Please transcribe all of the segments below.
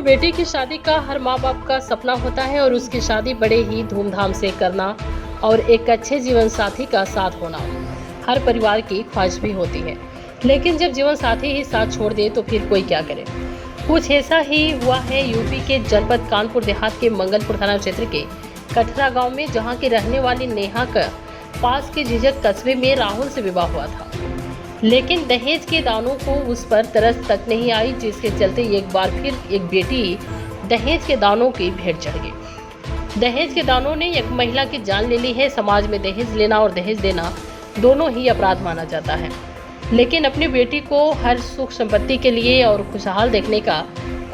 दोस्तों, बेटी की शादी का हर माँ बाप का सपना होता है और उसकी शादी बड़े ही धूमधाम से करना और एक अच्छे जीवन साथी का साथ होना हर परिवार की ख्वाहिश भी होती है। लेकिन जब जीवन साथी ही साथ छोड़ दे तो फिर कोई क्या करे। कुछ ऐसा ही हुआ है यूपी के जनपद कानपुर देहात के मंगलपुर थाना क्षेत्र के कठरा गांव में, जहां की रहने वाली नेहा का पास के झिझक कस्बे में राहुल से विवाह हुआ था। लेकिन दहेज के दानों को उस पर तरस तक नहीं आई, जिसके चलते एक बार फिर एक बेटी दहेज के दानों की भेंट चढ़ गई। दहेज के दानों ने एक महिला की जान ले ली है। समाज में दहेज लेना और दहेज देना दोनों ही अपराध माना जाता है, लेकिन अपनी बेटी को हर सुख संपत्ति के लिए और खुशहाल देखने का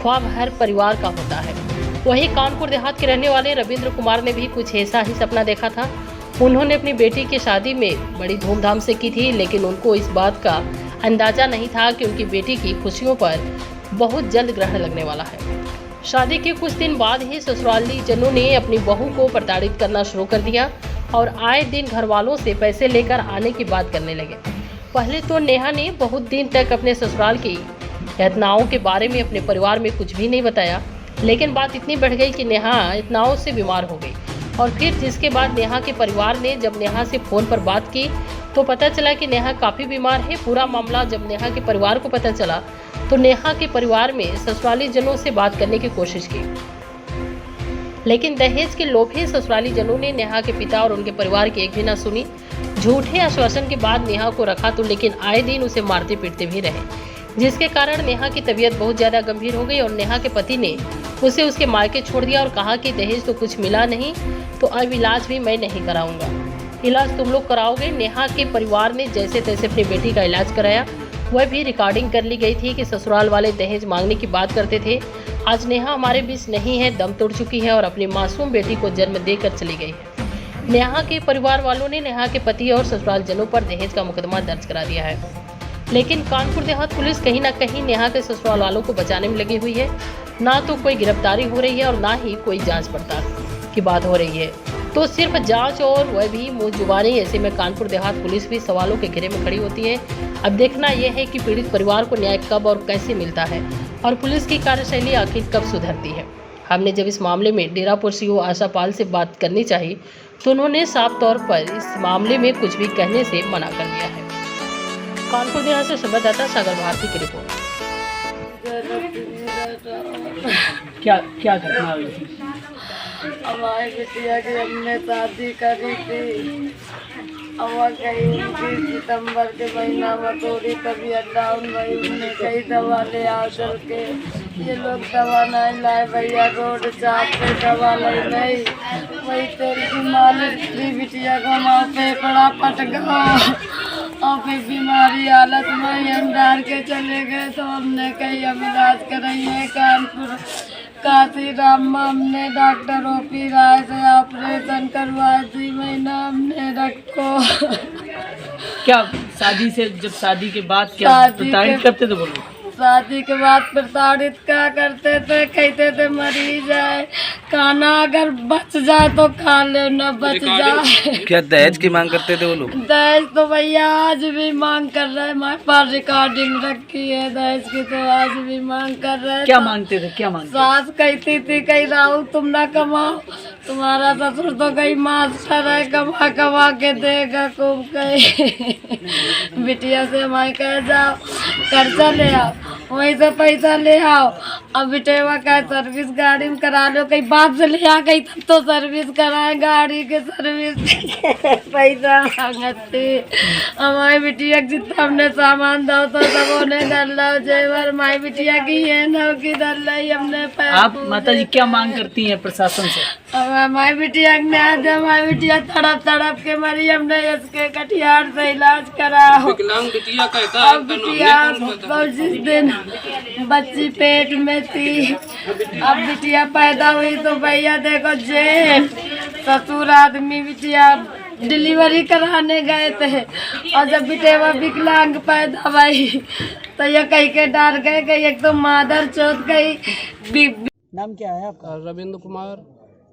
ख्वाब हर परिवार का होता है। वहीं कानपुर देहात के रहने वाले रविंद्र कुमार ने भी कुछ ऐसा ही सपना देखा था। उन्होंने अपनी बेटी की शादी में बड़ी धूमधाम से की थी, लेकिन उनको इस बात का अंदाजा नहीं था कि उनकी बेटी की खुशियों पर बहुत जल्द ग्रहण लगने वाला है। शादी के कुछ दिन बाद ही ससुराली जनों ने अपनी बहू को प्रताड़ित करना शुरू कर दिया और आए दिन घर वालों से पैसे लेकर आने की बात करने लगे। पहले तो नेहा ने बहुत दिन तक अपने ससुराल की यातनाओं के बारे में अपने परिवार में कुछ भी नहीं बताया, लेकिन बात इतनी बढ़ गई कि नेहा यातनाओं से बीमार हो गई। और फिर जिसके बाद नेहा के परिवार ने जब नेहा से फ़ोन पर बात की तो पता चला कि नेहा काफ़ी बीमार है। पूरा मामला जब नेहा के परिवार को पता चला तो नेहा के परिवार में ससुराली जनों से बात करने की कोशिश की, लेकिन दहेज के लोभे ससुराली जनों ने नेहा के पिता और उनके परिवार की एक भी न सुनी। झूठे आश्वासन के बाद नेहा को रखा तो लेकिन आए दिन उसे मारते पीटते भी रहे, जिसके कारण नेहा की तबीयत बहुत ज़्यादा गंभीर हो गई और नेहा के पति ने उसे उसके मायके छोड़ दिया और कहा कि दहेज तो कुछ मिला नहीं, तो अब इलाज भी मैं नहीं कराऊंगा, इलाज तुम लोग कराओगे। नेहा के परिवार ने जैसे तैसे अपनी बेटी का इलाज कराया। वह भी रिकॉर्डिंग कर ली गई थी कि ससुराल वाले दहेज मांगने की बात करते थे। आज नेहा हमारे बीच नहीं है, दम तोड़ चुकी है और अपनी मासूम बेटी को जन्म देकर चली गई है। नेहा के परिवार वालों ने नेहा के पति और ससुराल जनों पर दहेज का मुकदमा दर्ज करा दिया है, लेकिन कानपुर देहात पुलिस कहीं ना कहीं नेहा के ससुराल वालों को बचाने में लगी हुई है। ना तो कोई गिरफ्तारी हो रही है और ना ही कोई जांच पड़ताल की बात हो रही है, तो सिर्फ जांच और वह भी मुँह जुबानी। ऐसे में कानपुर देहात पुलिस भी सवालों के घेरे में खड़ी होती है। अब देखना यह है कि पीड़ित परिवार को न्याय कब और कैसे मिलता है और पुलिस की कार्यशैली आखिर कब सुधरती है। हमने जब इस मामले में डेरापुर सीओ आशा पाल से बात करनी चाहिए तो उन्होंने साफ तौर पर इस मामले में कुछ भी कहने से मना कर दिया है। कानपुर देहात से संवाददाता सागर भारती की रिपोर्ट। क्या घटना हुई थी? हमारी बिटिया की हमने शादी करी थी। हवा गई उनकी सितंबर के महीना में थोड़ी तबीयत डाउन हुई। उन्हें कई दवा ले आ चल के ये लोग दवा नहीं लाए भैया, रोड चाप पे दवा ले नहीं। वही तेल की मालिश थी बिटिया को वहाँ पे बड़ा पट गया और फिर बीमारी हालत में हम डाल के चले गए। तो हमने कहीं हम इलाज कराइए कानपुर काशी राम, हमने डॉक्टर ओपी राय से ऑपरेशन करवाया 3 महीना हमने रखो। क्या शादी से, जब शादी के बाद क्या प्रताड़ित करते थे वो लोग? शादी के बाद प्रताड़ित क्या करते थे, कहते थे मरी जाए, खाना अगर बच जाए तो खा ले, न बच जाए। क्या दहेज की मांग करते थे वो लोग? दहेज तो भैया आज भी मांग कर रहे हैं, हमारे पास रिकॉर्डिंग रखी है दहेज की, तो आज भी मांग कर रहे हैं। क्या मांगते थे? क्या मांगते? सास कहती थी कहीं राहुल तुम ना कमाओ, तुम्हारा ससुर तो कहीं मास्टर है, कमा कमा के देगा खूब। कहीं बिटिया से हमारे कह जाओ खर्चा ले आओ, वहीं से पैसा ले आओ। अब बिटेवा का सर्विस गाड़ी में करा लो, कहीं बाप से ले आ गई तब तो सर्विस कराए, गाड़ी के सर्विस पैसा मांगती। हमारी बिटिया जितना हमने सामान दो तो सब उन्हें डर लो, जेवर हमारी बिटिया की है न की डर ली हमने। आप माता जी क्या मांग करती हैं प्रशासन से? अब हमारी बिटिया ने आज हमारी बिटिया तड़प तड़प के मरी, हमने इसके कटिहार से इलाज कराओ। अब बिटिया 25 दिन बच्ची पेट में थी, अब बिटिया पैदा हुई तो भैया देखो जेल। ससुर आदमी बिटिया डिलीवरी कराने गए थे और जब बिटेवा विकलांग पैदा हुई तो ये कहीं के डर गए कि एक तो मादर चौथ गई। नाम क्या है आपका? रविंद्र कुमार।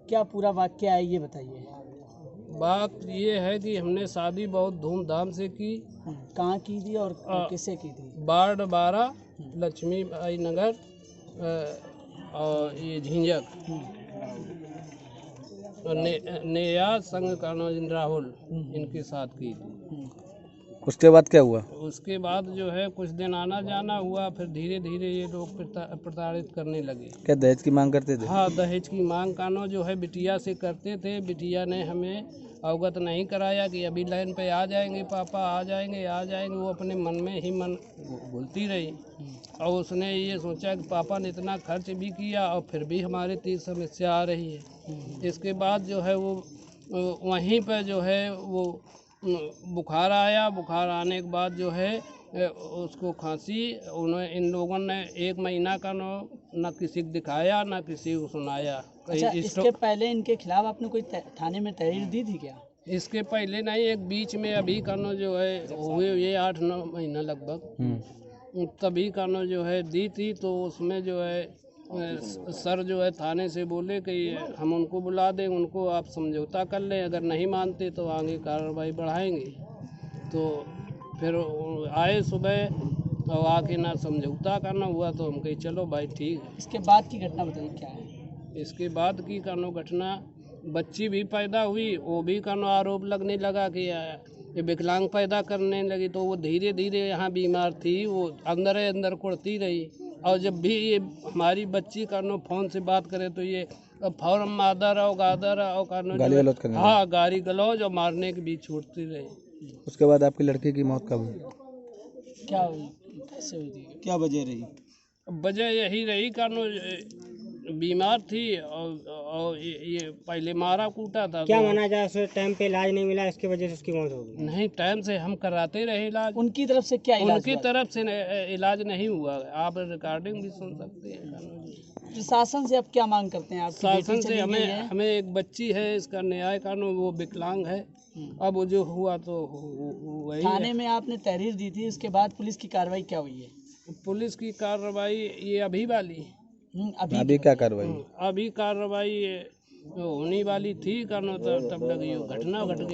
क्या पूरा वाक्य है ये बताइए। बात ये है कि हमने शादी बहुत धूमधाम से की। कहाँ की थी और किससे की थी? वार्ड 12 लक्ष्मी भाई नगर और ये झिंझक और नेया संग कानोजिन राहुल इनके साथ की थी। उसके बाद क्या हुआ? उसके बाद जो है कुछ दिन आना जाना हुआ, फिर धीरे धीरे ये लोग प्रताड़ित करने लगे। क्या दहेज की मांग करते थे? हाँ, दहेज की मांग कानो जो है बिटिया से करते थे। बिटिया ने हमें अवगत नहीं कराया कि अभी लाइन पे आ जाएंगे पापा, आ जाएंगे। वो अपने मन में ही मन भूलती रही और उसने ये सोचा कि पापा ने इतना खर्च भी किया और फिर भी हमारे तीस समस्या आ रही है। इसके बाद जो है वो वहीं पर जो है वो बुखार आया। बुखार आने के बाद जो है उसको खांसी, उन्होंने इन लोगों ने 1 महीना का न किसी को दिखाया न किसी को सुनाया। अच्छा, इसके पहले इनके खिलाफ आपने कोई थाने में तहरीर दी थी क्या? इसके पहले नहीं, एक बीच में अभी कानो जो है हुए ये 8-9 महीना लगभग, तभी कानो जो है दी थी। तो उसमें जो है सर जो है थाने से बोले कि हम उनको बुला दें, उनको आप समझौता कर लें, अगर नहीं मानते तो आगे कार्रवाई बढ़ाएंगे। तो फिर आए सुबह और आके ना समझौता करना हुआ तो हम कही चलो भाई ठीक है। इसके बाद की घटना बताइए क्या है? इसके बाद की कानो घटना, बच्ची भी पैदा हुई, वो भी कानो आरोप लगने लगा कि ये विकलांग पैदा करने लगी। तो वो धीरे धीरे यहाँ बीमार थी, वो अंदर कुड़ती रही। और जब भी ये हमारी बच्ची कानो फ़ोन से बात करे तो ये फौरन मादर और गादर और कानो गाली गलौज करने लगी। हाँ, गाली गलौज और मारने के बीच छूटती रही। उसके बाद आपकी लड़की की मौत कब हुई? क्या हुई, कैसे हुई थी? क्या वजह रही? वजह यही रही कानो बीमार थी और ये पहले मारा कूटा था। क्या तो माना जाए, उसे टाइम पे इलाज नहीं मिला, इसकी वजह से उसकी मौत हो गई? नहीं, टाइम से हम कराते रहे इलाज। उनकी तरफ से क्या इलाज उनकी हुआ? तरफ से इलाज नहीं हुआ। आप रिकॉर्डिंग भी सुन सकते हैं। प्रशासन से अब क्या मांग करते हैं? आपकी बेटी शासन से चली गई है। हमें एक बच्ची है, इसका न्याय कानून, वो विकलांग है। अब वो जो हुआ तो वही थाने है। में आपने तहरीर दी थी, उसके बाद पुलिस की कार्रवाई क्या हुई है? पुलिस की कार्रवाई ये अभी वाली, अभी क्या कार्रवाई? अभी कार्रवाई होने वाली थी कानून, तब लगी घटना घट गई।